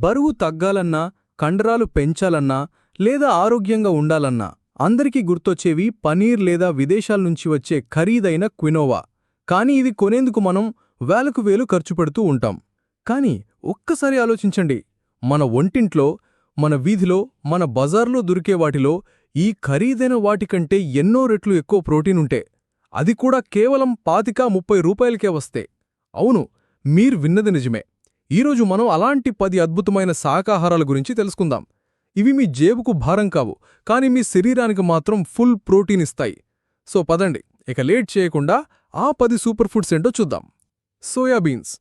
బరువు తగ్గాలన్నా, కండరాలు పెంచాలన్నా లేదా ఆరోగ్యంగా ఉండాలన్నా అందరికీ గుర్తొచ్చేవి పనీర్ లేదా విదేశాల నుంచి వచ్చే ఖరీదైన క్వినోవా. కానీ ఇది కొనేందుకు మనం వేలకు వేలు ఖర్చు పెడుతూ ఉంటాం. కానీ ఒక్కసారి ఆలోచించండి, మన ఒంటింట్లో, మన వీధిలో, మన బజార్లో దొరికే వాటిలో ఈ ఖరీదైన వాటికంటే ఎన్నో రెట్లు ఎక్కువ ప్రోటీనుంటే, అది కూడా కేవలం 25–30 రూపాయలకే వస్తే. అవును, మీరు విన్నది నిజమే. ఈరోజు మనం అలాంటి 10 అద్భుతమైన శాకాహారాల గురించి తెలుసుకుందాం. ఇవి మీ జేబుకు భారం కావు, కానీ మీ శరీరానికి మాత్రం ఫుల్ ప్రోటీన్ ఇస్తాయి. సో పదండి, ఇక లేట్ చేయకుండా ఆ 10 సూపర్ ఫుడ్స్ ఏంటో చూద్దాం. సోయాబీన్స్.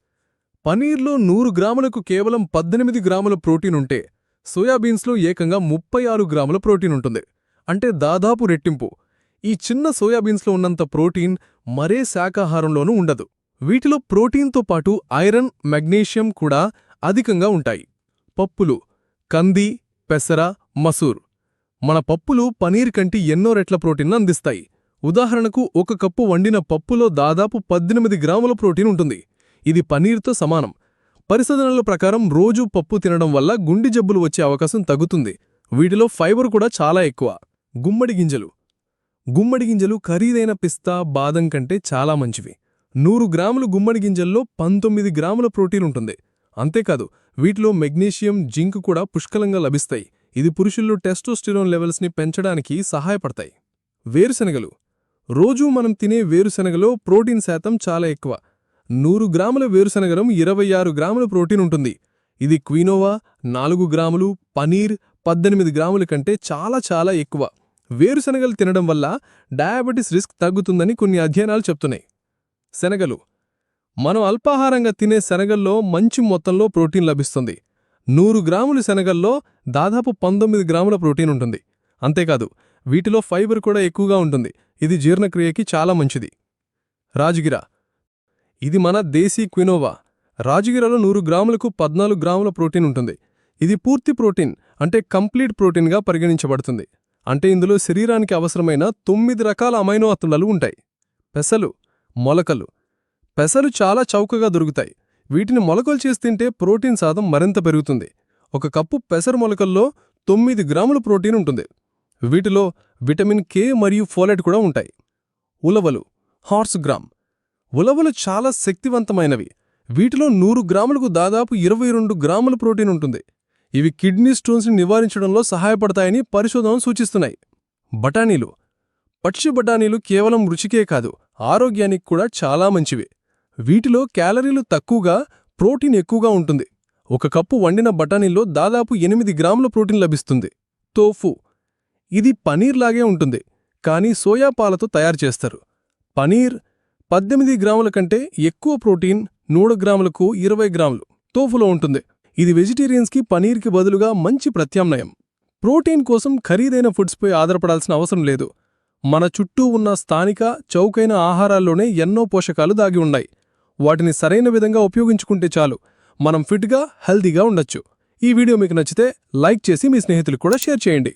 పనీర్లో 100 గ్రాములకు కేవలం 18 గ్రాముల ప్రోటీన్ ఉంటే, సోయాబీన్స్లో ఏకంగా 36 గ్రాముల ప్రోటీన్ ఉంటుంది. అంటే దాదాపు రెట్టింపు. ఈ చిన్న సోయాబీన్స్లో ఉన్నంత ప్రోటీన్ మరే శాకాహారంలోనూ ఉండదు. వీటిలో ప్రోటీన్తో పాటు ఐరన్, మెగ్నీషియం కూడా అధికంగా ఉంటాయి. పప్పులు. కంది, పెసర, మసూర్. మన పప్పులు పనీర్ కంటే ఎన్నో రెట్ల ప్రోటీన్ అందిస్తాయి. ఉదాహరణకు, 1 కప్పు వండిన పప్పులో దాదాపు 18 గ్రాముల ప్రోటీన్ ఉంటుంది. ఇది పనీర్తో సమానం. పరిశోధనల ప్రకారం రోజూ పప్పు తినడం వల్ల గుండె జబ్బులు వచ్చే అవకాశం తగ్గుతుంది. వీటిలో ఫైబర్ కూడా చాలా ఎక్కువ. గుమ్మడి గింజలు. గుమ్మడి గింజలు ఖరీదైన పిస్తా, బాదం కంటే చాలా మంచివి. 100 గ్రాములు గుమ్మడి గింజల్లో 19 గ్రాముల ప్రోటీన్ ఉంటుంది. అంతేకాదు, వీటిలో మెగ్నీషియం, జింక్ కూడా పుష్కలంగా లభిస్తాయి. ఇది పురుషుల్లో టెస్టోస్టిరోన్ లెవెల్స్ని పెంచడానికి సహాయపడతాయి. వేరుశనగలు. రోజూ మనం తినే వేరుశనగలో ప్రోటీన్ శాతం చాలా ఎక్కువ. 100 గ్రాముల వేరుశనగలో 26 గ్రాముల ప్రోటీన్ ఉంటుంది. ఇది క్వినోవా 4 గ్రాములు, పనీర్ 18 గ్రాముల కంటే చాలా ఎక్కువ. వేరుశనగలు తినడం వల్ల డయాబెటిస్ రిస్క్ తగ్గుతుందని కొన్ని అధ్యయనాలు చెప్తున్నాయి. శనగలు. మనం అల్పాహారంగా తినే శనగల్లో మంచి మొత్తంలో ప్రోటీన్ లభిస్తుంది. 100 గ్రాముల శనగల్లో దాదాపు 19 గ్రాముల ప్రోటీన్ ఉంటుంది. అంతేకాదు, వీటిలో ఫైబర్ కూడా ఎక్కువగా ఉంటుంది. ఇది జీర్ణక్రియకి చాలా మంచిది. రాజగిర. ఇది మన దేశీ క్వినోవా. రాజగిరలో 100 గ్రాములకు 14 గ్రాముల ప్రోటీన్ ఉంటుంది. ఇది పూర్తి ప్రోటీన్, అంటే కంప్లీట్ ప్రోటీన్గా పరిగణించబడుతుంది. అంటే ఇందులో శరీరానికి అవసరమైన 9 రకాల అమైనో ఆమ్లాలు ఉంటాయి. పెసలు, మొలకలు. పెసలు చాలా చౌకగా దొరుకుతాయి. వీటిని మొలకలు చేసి తింటే ప్రోటీన్ శాతం మరింత పెరుగుతుంది. 1 కప్పు పెసర మొలకల్లో 9 గ్రాముల ప్రోటీన్ ఉంటుంది. వీటిలో విటమిన్ కే మరియు ఫోలేట్ కూడా ఉంటాయి. ఉలవలు, హార్స్ గ్రామ్. ఉలవలు చాలా శక్తివంతమైనవి. వీటిలో 100 గ్రాములకు దాదాపు 22 గ్రాముల ప్రోటీన్ ఉంటుంది. ఇవి కిడ్నీ స్టోన్స్ని నివారించడంలో సహాయపడతాయని పరిశోధనలు సూచిస్తున్నాయి. బఠానీలు. పచ్చి బఠానీలు కేవలం రుచికే కాదు, ఆరోగ్యానికి కూడా చాలా మంచివి. వీటిలో క్యాలరీలు తక్కువగా, ప్రోటీన్ ఎక్కువగా ఉంటుంది. 1 కప్పు వండిన బఠానీల్లో దాదాపు 8 గ్రాముల ప్రోటీన్ లభిస్తుంది. తోఫు. ఇది పనీర్ లాగే ఉంటుంది, కానీ సోయా పాలతో తయారు చేస్తారు. పనీర్ 18 గ్రాముల కంటే ఎక్కువ ప్రోటీన్ 100 గ్రాములకు 20 గ్రాములు తోఫులో ఉంటుంది. ఇది వెజిటేరియన్స్కి పనీర్కి బదులుగా మంచి ప్రత్యామ్నాయం. ప్రోటీన్ కోసం ఖరీదైన ఫుడ్స్పై ఆధారపడాల్సిన అవసరం లేదు. మన చుట్టూ ఉన్న స్థానిక, చౌకైన ఆహారాల్లోనే ఎన్నో పోషకాలు దాగి ఉన్నాయి. వాటిని సరైన విధంగా ఉపయోగించుకుంటే చాలు, మనం ఫిట్గా, హెల్తీగా ఉండొచ్చు. ఈ వీడియో మీకు నచ్చితే లైక్ చేసి మీ స్నేహితులకు కూడా షేర్ చేయండి.